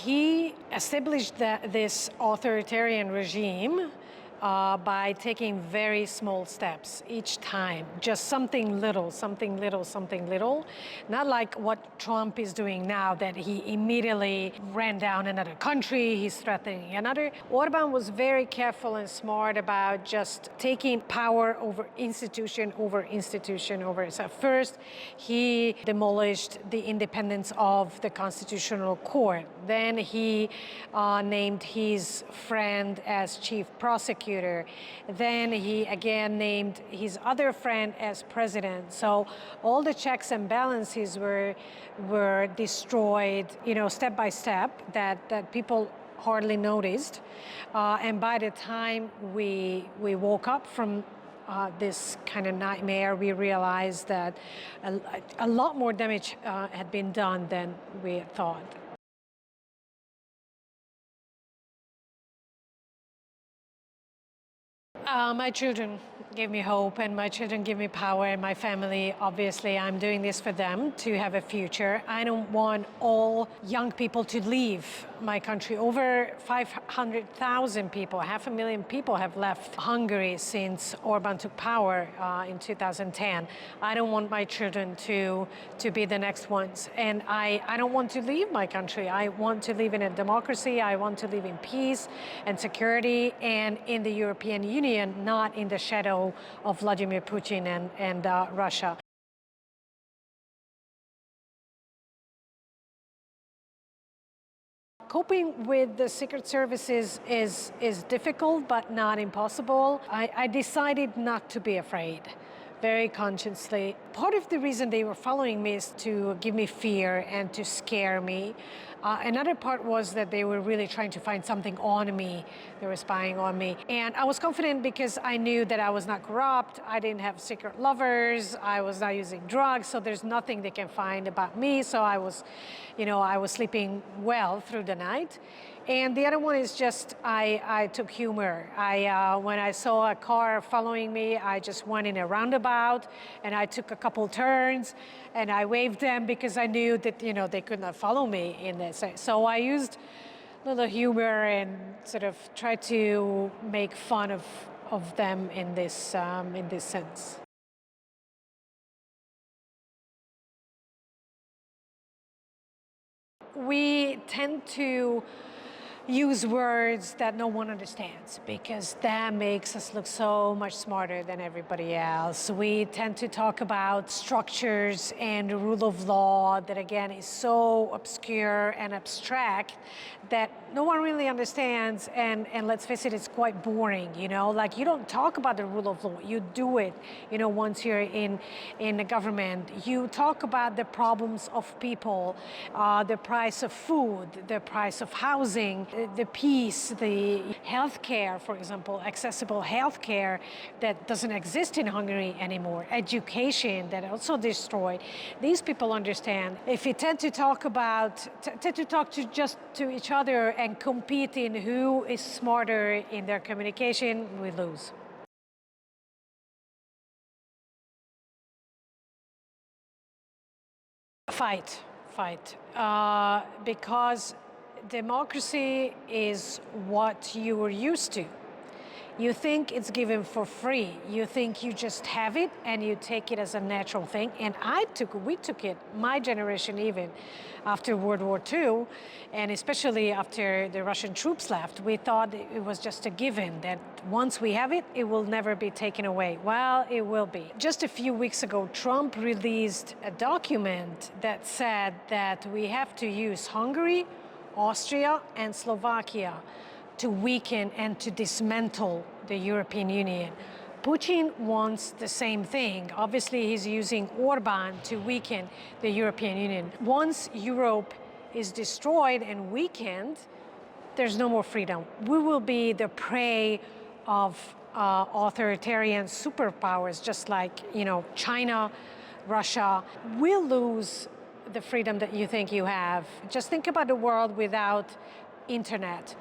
He established this authoritarian regime by taking very small steps each time, just something little, something little, something little. Not like what Trump is doing now, that he immediately ran down another country, he's threatening another. Orban was very careful and smart about just taking power over institution. So first, he demolished the independence of the Constitutional Court. Then he named his friend as chief prosecutor. Then he again named his other friend as president. So all the checks and balances were destroyed, step by step, that people hardly noticed. And by the time we woke up from this kind of nightmare, we realized that a lot more damage had been done than we had thought. My children give me hope, and my children give me power, and my family, obviously, I'm doing this for them to have a future. I don't want all young people to leave my country. Over 500,000 people, 500,000 people have left Hungary since Orban took power in 2010. I don't want my children to be the next ones. And I don't want to leave my country. I want to live in a democracy. I want to live in peace and security and in the European Union, not in the shadow of Vladimir Putin and Russia. Coping with the secret services is difficult, but not impossible. I decided not to be afraid, very consciously. Part of the reason they were following me is to give me fear and to scare me. Another part was that they were really trying to find something on me. They were spying on me. And I was confident because I knew that I was not corrupt, I didn't have secret lovers, I was not using drugs, so there's nothing they can find about me. So I was sleeping well through the night. And the other one is just I took humor. When I saw a car following me, I just went in a roundabout and I took a couple turns and I waved them because I knew that they could not follow me in this. So I used a little humor and sort of tried to make fun of them in this sense. We tend to use words that no one understands because that makes us look so much smarter than everybody else. We tend to talk about structures and the rule of law that again is so obscure and abstract that no one really understands, and let's face it, it's quite boring, like you don't talk about the rule of law, you do it, once you're in the government. You talk about the problems of people, the price of food, the price of housing, the peace, the healthcare, for example, accessible healthcare that doesn't exist in Hungary anymore, education that also destroyed. These people understand. If we tend to talk to each other and compete in who is smarter in their communication, we lose. Fight. Because democracy is what you were used to. You think it's given for free. You think you just have it and you take it as a natural thing. And we took it, my generation even, after World War II, and especially after the Russian troops left, we thought it was just a given that once we have it, it will never be taken away. Well, it will be. Just a few weeks ago, Trump released a document that said that we have to use Hungary, Austria, and Slovakia to weaken and to dismantle the European Union. Putin wants the same thing. Obviously, he's using Orban to weaken the European Union. Once Europe is destroyed and weakened, there's no more freedom. We will be the prey of authoritarian superpowers, just like China, Russia. We'll lose the freedom that you think you have. Just think about the world without internet,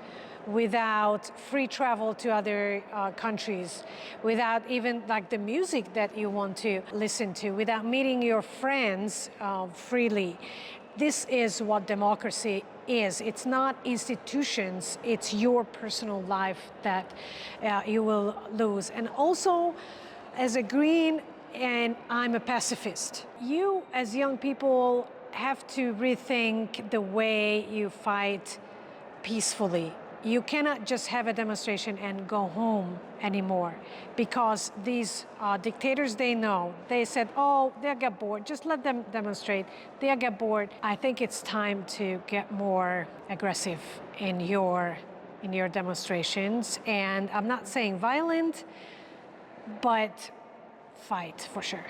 without free travel to other countries, without even like the music that you want to listen to, without meeting your friends freely. This is what democracy is. It's not institutions, it's your personal life that you will lose. And also, as a Green, and I'm a pacifist, you as young people have to rethink the way you fight peacefully. You cannot just have a demonstration and go home anymore, because these dictators, they know. They said, oh, they'll get bored, just let them demonstrate. They'll get bored. I think it's time to get more aggressive in your demonstrations. And I'm not saying violent, but fight for sure.